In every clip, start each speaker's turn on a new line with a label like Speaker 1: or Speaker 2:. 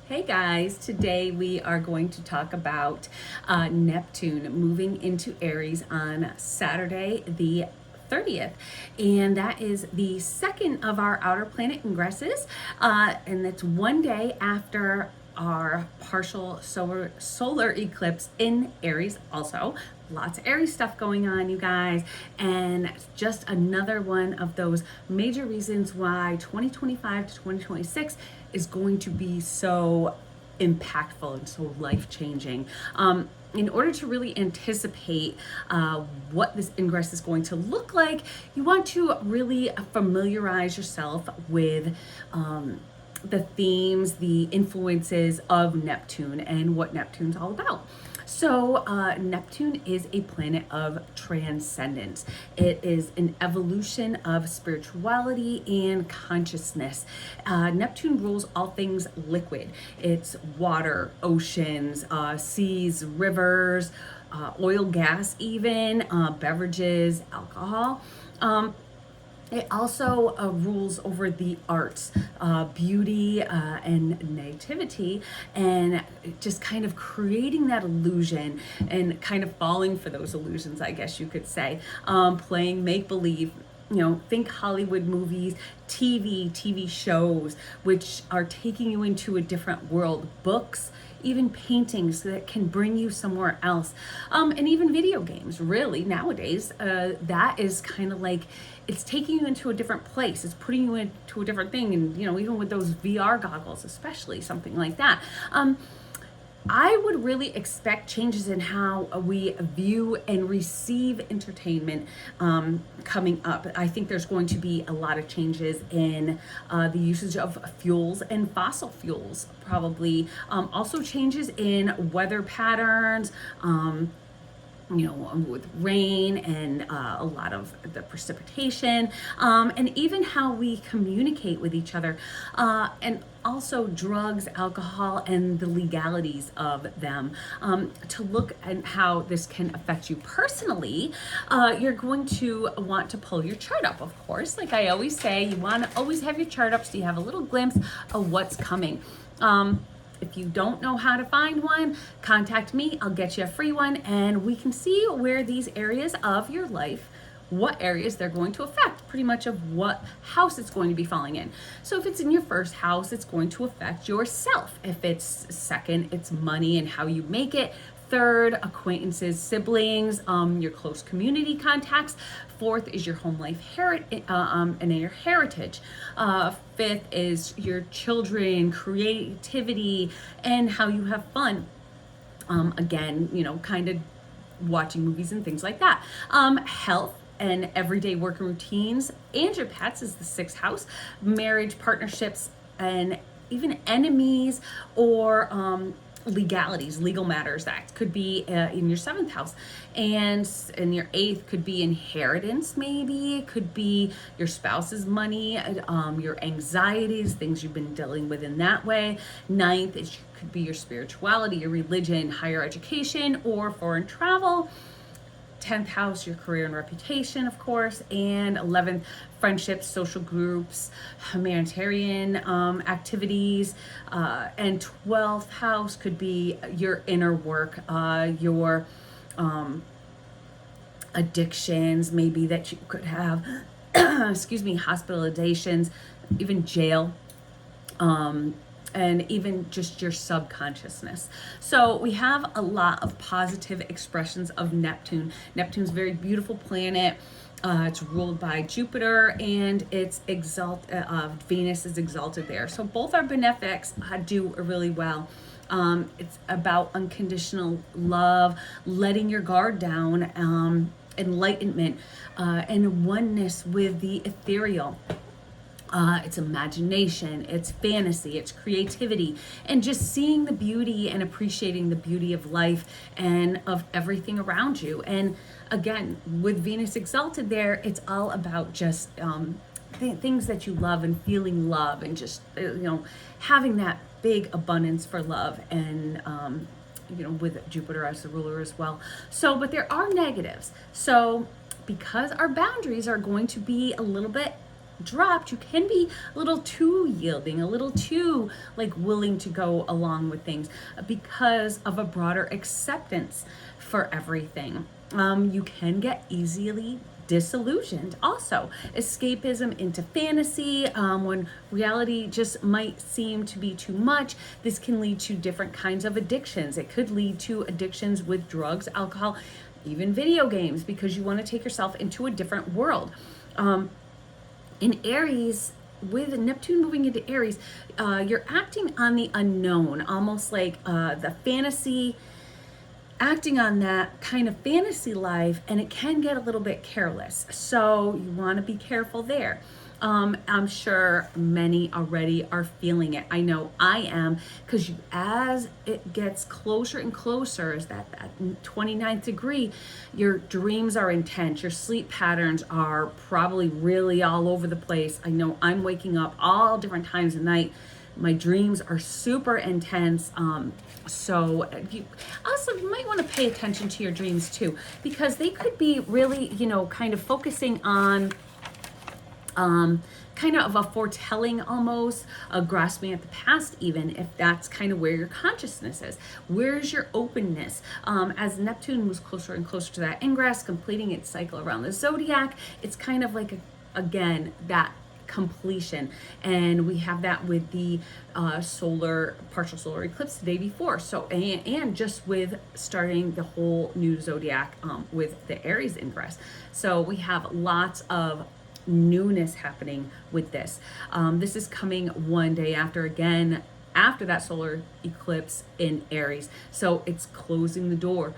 Speaker 1: Hey guys, today we are going to talk about Neptune moving into Aries on Saturday the 30th. And that is the second of our outer planet ingresses. And it's one day after our partial solar eclipse in Aries also. Lots of Aries stuff going on, you guys, and just another one of those major reasons why 2025 to 2026 is going to be so impactful and so life-changing. In order to really anticipate what this ingress is going to look like, you want to really familiarize yourself with the themes, the influences of Neptune and what Neptune's all about. So Neptune is a planet of transcendence. It is an evolution of spirituality and consciousness. Neptune rules all things liquid. It's water, oceans, seas, rivers, oil, gas, even beverages, alcohol. It also rules over the arts, beauty, and nativity, and just kind of creating that illusion and kind of falling for those illusions, I guess you could say. Playing make-believe. Think Hollywood movies, TV shows, which are taking you into a different world, books, even paintings that can bring you somewhere else, and even video games. Really, nowadays, that is kind of like it's taking you into a different place. It's putting you into a different thing, and even with those VR goggles, especially something like that. I would really expect changes in how we view and receive entertainment coming up. I think there's going to be a lot of changes in the usage of fuels and fossil fuels, probably. Also changes in weather patterns, with rain and a lot of the precipitation, and even how we communicate with each other, and also drugs, alcohol, and the legalities of them. To look at how this can affect you personally, you're going to want to pull your chart up, of course. Like I always say, you want to always have your chart up so you have a little glimpse of what's coming. If you don't know how to find one, contact me. I'll get you a free one, and we can see where these areas of your life, what areas they're going to affect, pretty much of what house it's going to be falling in. So if it's in your first house, it's going to affect yourself. If it's second, it's money and how you make it. Third, acquaintances, siblings, your close community contacts. Fourth is your home life and your heritage. Fifth is your children, creativity, and how you have fun. Again, kind of watching movies and things like that. Health and everyday work routines, and your pets is the sixth house. Marriage, partnerships, and even enemies or legalities, legal matters. That could be in your seventh house, and in your eighth could be inheritance. Maybe it could be your spouse's money, your anxieties, things you've been dealing with in that way. Ninth is could be your spirituality, your religion, higher education, or foreign travel. 10th house, your career and reputation, of course, and 11th, friendships, social groups, humanitarian activities, and 12th house could be your inner work, your addictions, maybe that you could have, hospitalizations, even jail. And even just your subconsciousness. So we have a lot of positive expressions of Neptune. Neptune's a very beautiful planet. It's ruled by Jupiter, and it's Venus is exalted there. So both our benefics do really well. It's about unconditional love, letting your guard down, enlightenment, and oneness with the ethereal. It's imagination, it's fantasy, it's creativity, and just seeing the beauty and appreciating the beauty of life and of everything around you. And again, with Venus exalted there, it's all about just things that you love and feeling love and just, having that big abundance for love and, with Jupiter as the ruler as well. So, but there are negatives. So because our boundaries are going to be a little bit dropped, you can be a little too yielding, a little too like willing to go along with things because of a broader acceptance for everything. You can get easily disillusioned. Also, escapism into fantasy, when reality just might seem to be too much. This can lead to different kinds of addictions. It could lead to addictions with drugs, alcohol, even video games, because you want to take yourself into a different world. In Aries, with Neptune moving into Aries, you're acting on the unknown, almost like the fantasy, acting on that kind of fantasy life, and it can get a little bit careless. So you want to be careful there. I'm sure many already are feeling it. I know I am, because as it gets closer and closer, as that 29th degree, your dreams are intense. Your sleep patterns are probably really all over the place. I know I'm waking up all different times of night. My dreams are super intense. So you also might want to pay attention to your dreams too, because they could be really, kind of focusing on kind of a foretelling, almost a grasping at the past, even if that's kind of where your consciousness is. Where's your openness? As Neptune moves closer and closer to that ingress, completing its cycle around the zodiac, it's kind of like, again, that completion. And we have that with the partial solar eclipse the day before. So, and just with starting the whole new zodiac with the Aries ingress. So we have lots of newness happening with this. This is coming one day after that solar eclipse in Aries. So it's closing the door,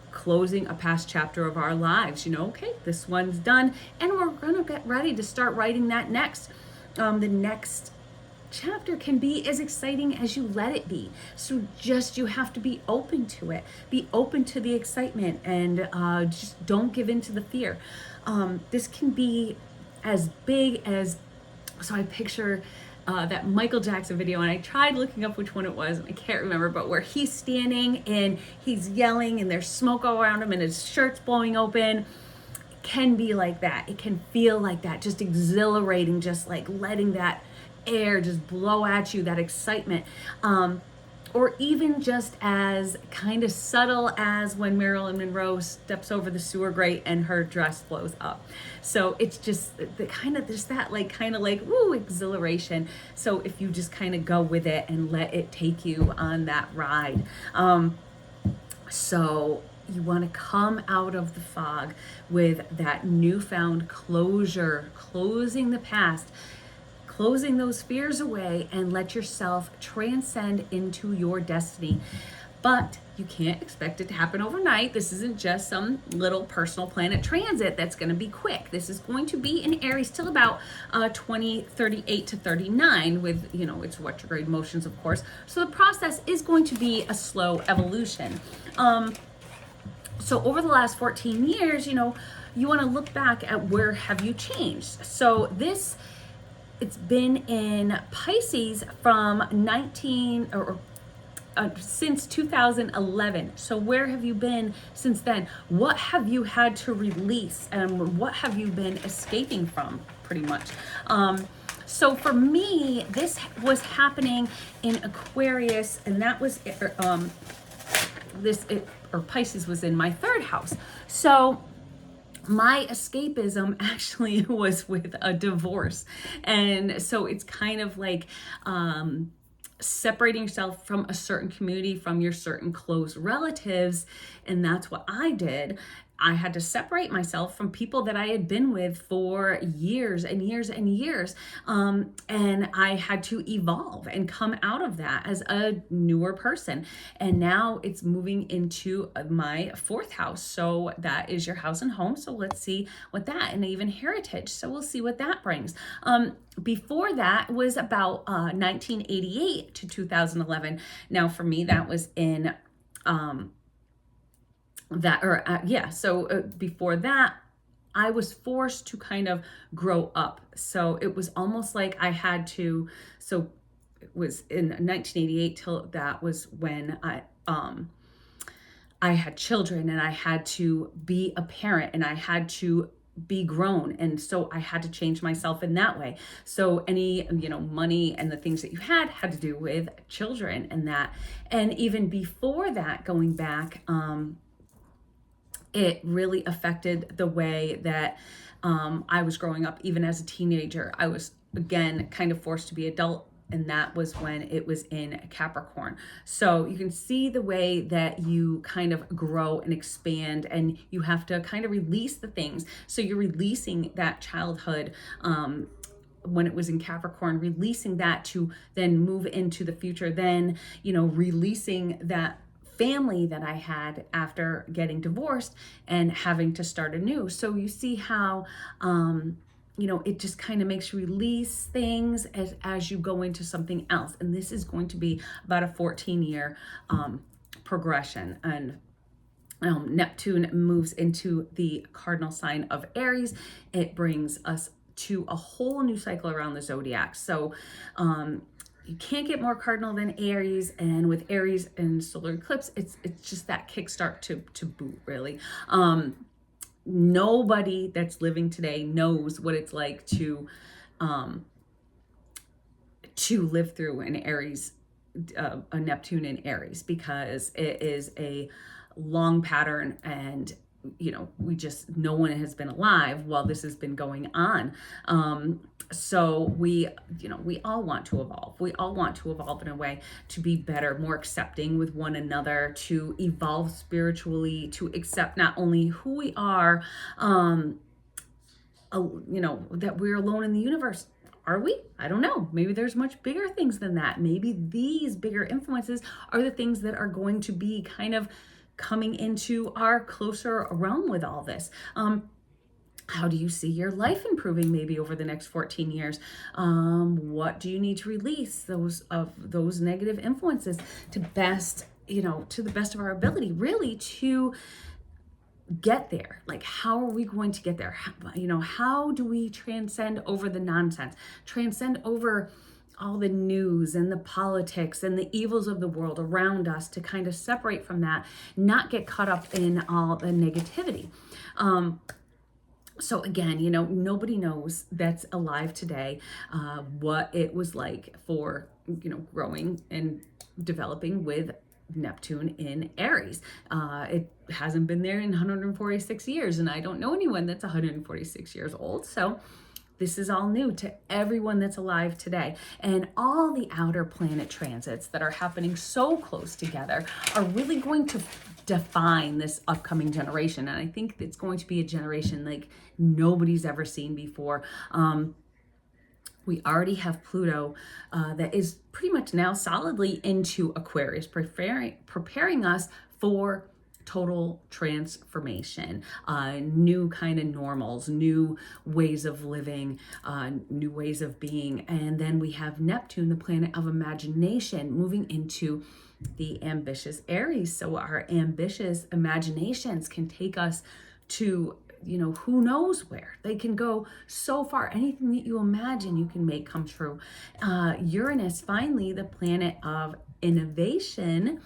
Speaker 1: closing a past chapter of our lives. Okay, this one's done, and we're gonna get ready to start writing that next. The next chapter can be as exciting as you let it be. So you have to be open to it, be open to the excitement, and just don't give in to the fear. This can be as big as, so I picture that Michael Jackson video, and I tried looking up which one it was, and I can't remember, but where he's standing and he's yelling and there's smoke all around him and his shirt's blowing open. It can be like that. It can feel like that, just exhilarating, just like letting that air just blow at you, that excitement. Or even just as kind of subtle as when Marilyn Monroe steps over the sewer grate and her dress blows up. So it's just the kind of, there's that kind of woo, exhilaration. So if you just kind of go with it and let it take you on that ride. So you want to come out of the fog with that newfound closure, closing the past, closing those fears away, and let yourself transcend into your destiny. But you can't expect it to happen overnight. This isn't just some little personal planet transit that's going to be quick. This is going to be in Aries till about 2038 to 39 with, its retrograde motions, of course. So the process is going to be a slow evolution. So over the last 14 years, you want to look back at where have you changed. So it's been in Pisces from since 2011. So where have you been since then? What have you had to release, and what have you been escaping from, pretty much? So for me, this was happening in Aquarius, and that was Pisces was in my third house. So my escapism actually was with a divorce. And so it's kind of like separating yourself from a certain community, from your certain close relatives. And that's what I did. I had to separate myself from people that I had been with for years and years and years. And I had to evolve and come out of that as a newer person. And now it's moving into my fourth house. So that is your house and home. So let's see what that, and even heritage. So we'll see what that brings. Before that was about 1988 to 2011. Now for me, that was in before that, I was forced to kind of grow up. So it was almost like I had to, so it was in 1988 till that was when I had children, and I had to be a parent, and I had to be grown, and so I had to change myself in that way. So any money and the things that you had to do with children and that. And even before that, going back, it really affected the way that I was growing up. Even as a teenager, I was again kind of forced to be adult, and that was when it was in Capricorn. So you can see the way that you kind of grow and expand, and you have to kind of release the things. So you're releasing that childhood, when it was in Capricorn, releasing that to then move into the future, then releasing that family that I had after getting divorced and having to start anew. So you see how it just kind of makes you release things as you go into something else. And this is going to be about a 14-year progression. And Neptune moves into the cardinal sign of Aries. It brings us to a whole new cycle around the zodiac. So you can't get more cardinal than Aries, and with Aries and solar eclipse, it's just that kickstart to boot, really. Nobody that's living today knows what it's like to live through an Aries, a Neptune in Aries, because it is a long pattern, and no one has been alive while this has been going on. So we all want to evolve. We all want to evolve in a way to be better, more accepting with one another, to evolve spiritually, to accept not only who we are, that we're alone in the universe. Are we? I don't know. Maybe there's much bigger things than that. Maybe these bigger influences are the things that are going to be kind of coming into our closer realm with all this. How do you see your life improving maybe over the next 14 years? What do you need to release those negative influences to the best of our ability, really, to get there? Like, how are we going to get there? How do we transcend over the nonsense, transcend over all the news and the politics and the evils of the world around us, to kind of separate from that, not get caught up in all the negativity? So again, nobody knows that's alive today what it was like for, growing and developing with Neptune in Aries. It hasn't been there in 146 years, and I don't know anyone that's 146 years old. So this is all new to everyone that's alive today. And all the outer planet transits that are happening so close together are really going to define this upcoming generation. And I think it's going to be a generation like nobody's ever seen before. We already have Pluto that is pretty much now solidly into Aquarius, preparing us for total transformation, new kind of normals, new ways of living, new ways of being. And then we have Neptune, the planet of imagination, moving into the ambitious Aries. So our ambitious imaginations can take us to who knows where. They can go so far. Anything that you imagine, you can make come true. Uranus, finally, the planet of innovation,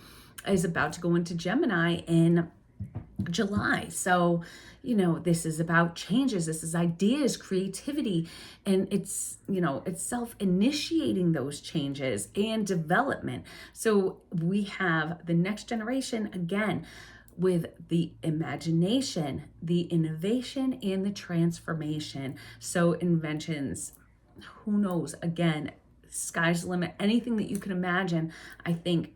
Speaker 1: is about to go into Gemini in July. So, this is about changes. This is ideas, creativity, and it's self-initiating those changes and development. So we have the next generation again with the imagination, the innovation, and the transformation. So inventions, who knows? Again, sky's the limit. Anything that you can imagine, I think,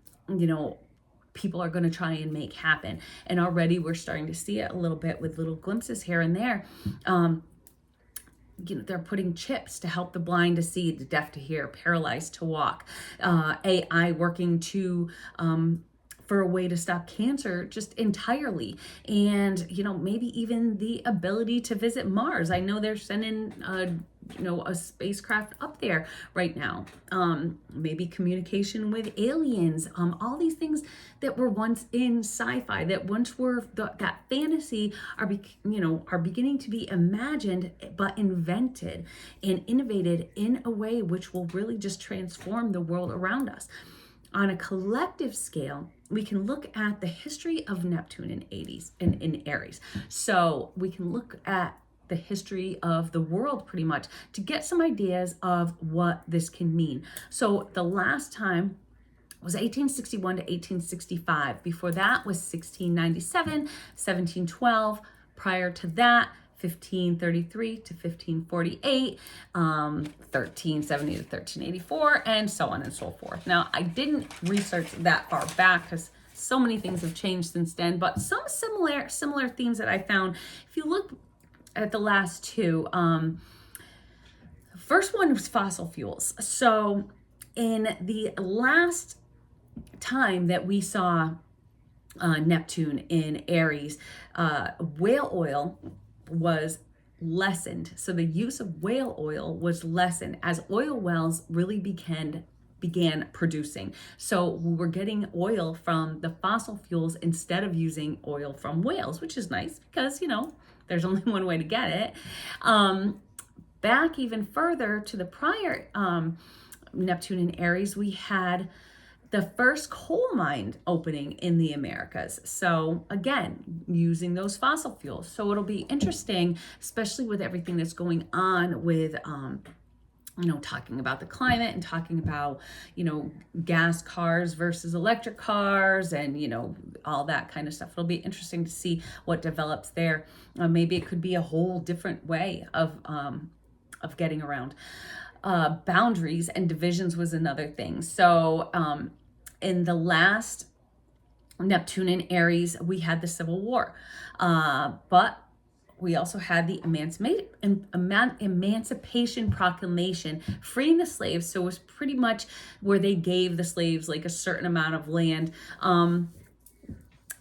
Speaker 1: people are going to try and make happen. And already we're starting to see it a little bit with little glimpses here and there. They're putting chips to help the blind to see, the deaf to hear, paralyzed to walk. AI working for a way to stop cancer just entirely. And, maybe even the ability to visit Mars. I know they're sending a spacecraft up there right now. Maybe communication with aliens. All these things that were once in sci-fi, that once were that fantasy, are beginning to be imagined, but invented and innovated in a way which will really just transform the world around us. On a collective scale, we can look at the history of Neptune in Aries. So we can look at the history of the world pretty much to get some ideas of what this can mean. So the last time was 1861 to 1865. Before that was 1697, 1712. Prior to that, 1533 to 1548, 1370 to 1384, and so on and so forth. Now, I didn't research that far back because so many things have changed since then, but some similar themes that I found. If you look at the last two, first one was fossil fuels. So in the last time that we saw Neptune in Aries, whale oil was lessened. So the use of whale oil was lessened as oil wells really began producing. So we were getting oil from the fossil fuels instead of using oil from whales, which is nice because, there's only one way to get it. Back even further to the prior Neptune in Aries, we had the first coal mine opening in the Americas. So again, using those fossil fuels. So it'll be interesting, especially with everything that's going on with, talking about the climate and talking about, gas cars versus electric cars and, all that kind of stuff. It'll be interesting to see what develops there. Maybe it could be a whole different way of getting around. Boundaries and divisions was another thing. So in the last Neptune in Aries, we had the Civil War, but we also had the Emancipation Proclamation, freeing the slaves. So it was pretty much where they gave the slaves like a certain amount of land. And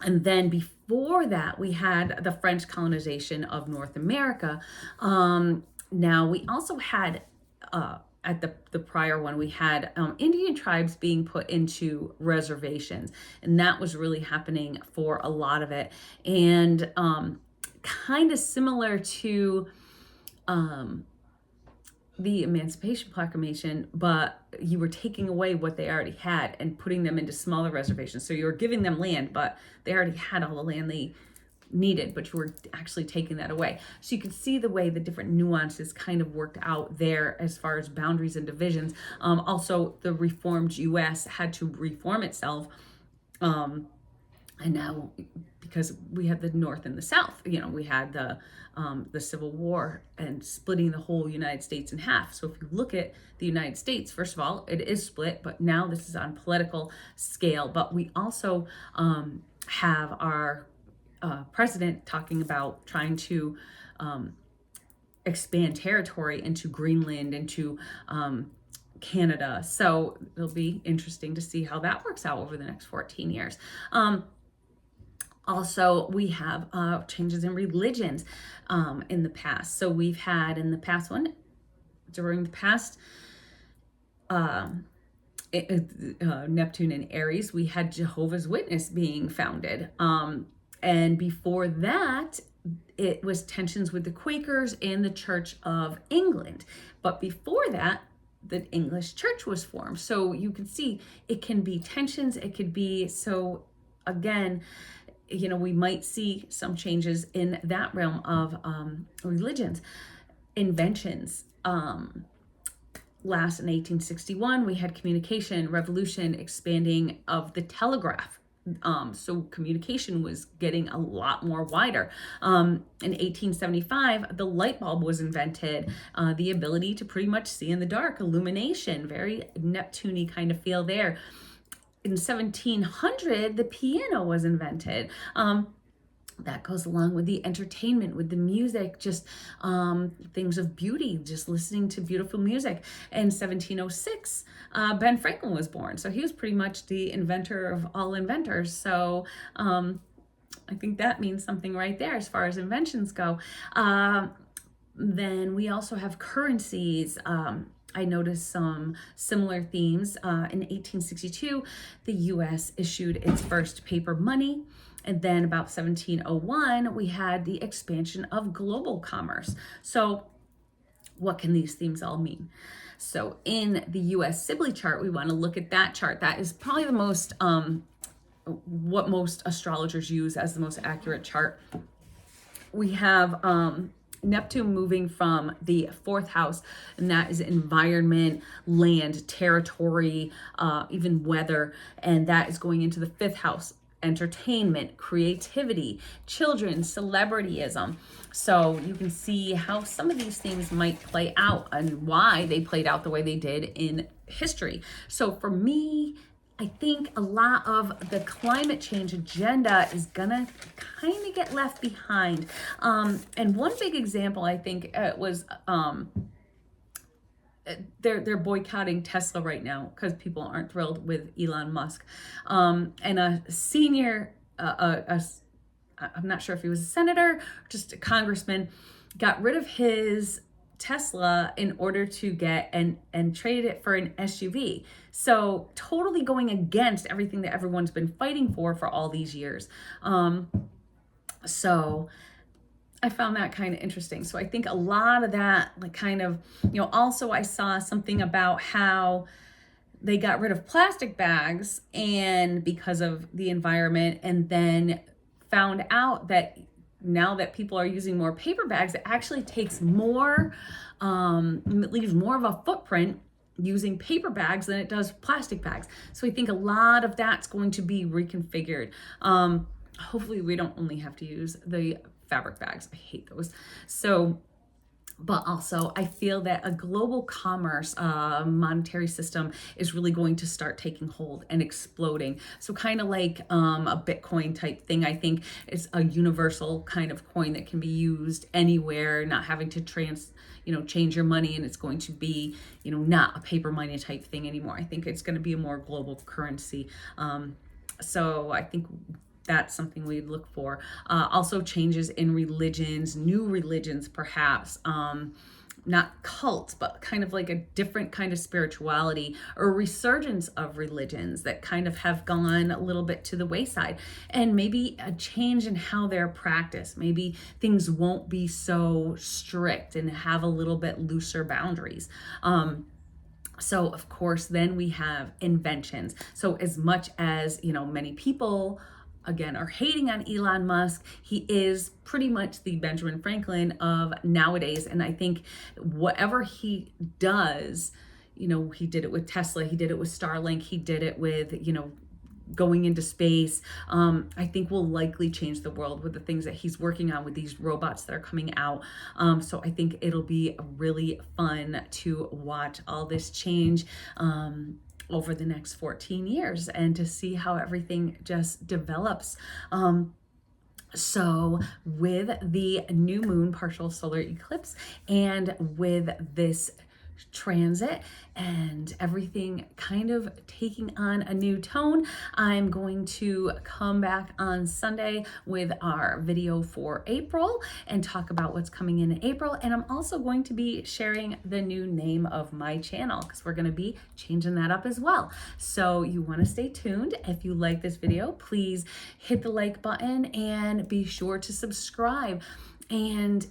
Speaker 1: then before that, we had the French colonization of North America. Now we also had at the prior one, we had Indian tribes being put into reservations, and that was really happening for a lot of it. And kind of similar to the Emancipation Proclamation, but you were taking away what they already had and putting them into smaller reservations. So you were giving them land, but they already had all the land they needed, but you were actually taking that away. So you could see the way the different nuances kind of worked out there as far as boundaries and divisions. Also, the reformed U.S. had to reform itself. And now, because we had the North and the South, we had the Civil War and splitting the whole United States in half. So if you look at the United States, first of all, it is split, but now this is on political scale. But we also have our president talking about trying to expand territory into Greenland, into Canada. So it'll be interesting to see how that works out over the next 14 years. Also, we have changes in religions in the past. So we've had in the past one, during the past Neptune and Aries, we had Jehovah's Witness being founded. And before that, it was tensions with the Quakers and the Church of England. But before that, the English church was formed. So you can see it can be tensions. It could be, so again, we might see some changes in that realm of religions. Inventions. Last in 1861, we had communication, revolution, expanding of the telegraph. So communication was getting a lot more wider. In 1875, the light bulb was invented, the ability to pretty much see in the dark, illumination, very Neptune-y kind of feel there. In 1700, the piano was invented. That goes along with the entertainment, with the music, just things of beauty, just listening to beautiful music. In 1706, Ben Franklin was born. So he was pretty much the inventor of all inventors. So I think that means something right there as far as inventions go. Then we also have currencies. I noticed some similar themes. In 1862, the U.S. issued its first paper money. And then about 1701, we had the expansion of global commerce. So what can these themes all mean? So in the U.S. Sibley chart, we want to look at that chart. That is probably the most, what most astrologers use as the most accurate chart. We have, Neptune moving from the fourth house, and that is environment, land, territory, even weather, and that is going into the fifth house, entertainment, creativity, children, celebrityism. So you can see how some of these things might play out and why they played out the way they did in history. So for me, I think a lot of the climate change agenda is gonna kind of get left behind. And one big example, I think, was they're boycotting Tesla right now because people aren't thrilled with Elon Musk. And a senior, I'm not sure if he was a senator or just a congressman, got rid of his Tesla in order to get and trade it for an SUV. So totally going against everything that everyone's been fighting for all these years. So I found that kind of interesting. So I think a lot of that, like, kind of, also I saw something about how they got rid of plastic bags and because of the environment, and then found out that now that people are using more paper bags, it actually takes more, it leaves more of a footprint using paper bags than it does plastic bags. So I think a lot of that's going to be reconfigured. Hopefully we don't only have to use the fabric bags. I hate those. So, but also I feel that a global commerce monetary system is really going to start taking hold and exploding. So kind of like a Bitcoin type thing. I think it's a universal kind of coin that can be used anywhere, not having to change your money, and it's going to be, not a paper money type thing anymore. I think it's going to be a more global currency. So I think that's something we'd look for. Also changes in religions, new religions perhaps, not cults, but kind of like a different kind of spirituality or resurgence of religions that kind of have gone a little bit to the wayside, and maybe a change in how they're practiced. Maybe things won't be so strict and have a little bit looser boundaries. So of course, then we have inventions. So as much as, many people again are hating on Elon Musk, he is pretty much the Benjamin Franklin of nowadays. And I think whatever he does, he did it with Tesla, he did it with Starlink, he did it with, going into space. I think will likely change the world with the things that he's working on with these robots that are coming out. So I think it'll be really fun to watch all this change over the next 14 years and to see how everything just develops. So with the new moon partial solar eclipse and with this transit and everything kind of taking on a new tone, I'm going to come back on Sunday with our video for April and talk about what's coming in April. And I'm also going to be sharing the new name of my channel because we're going to be changing that up as well. So you want to stay tuned. If you like this video, please hit the like button and be sure to subscribe. And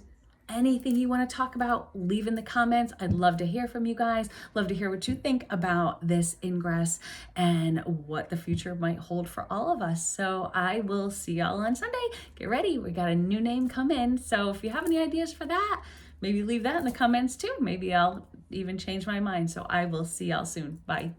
Speaker 1: anything you want to talk about, leave in the comments. I'd love to hear from you guys. Love to hear what you think about this ingress and what the future might hold for all of us. So I will see y'all on Sunday. Get ready. We got a new name come in. So if you have any ideas for that, maybe leave that in the comments too. Maybe I'll even change my mind. So I will see y'all soon. Bye.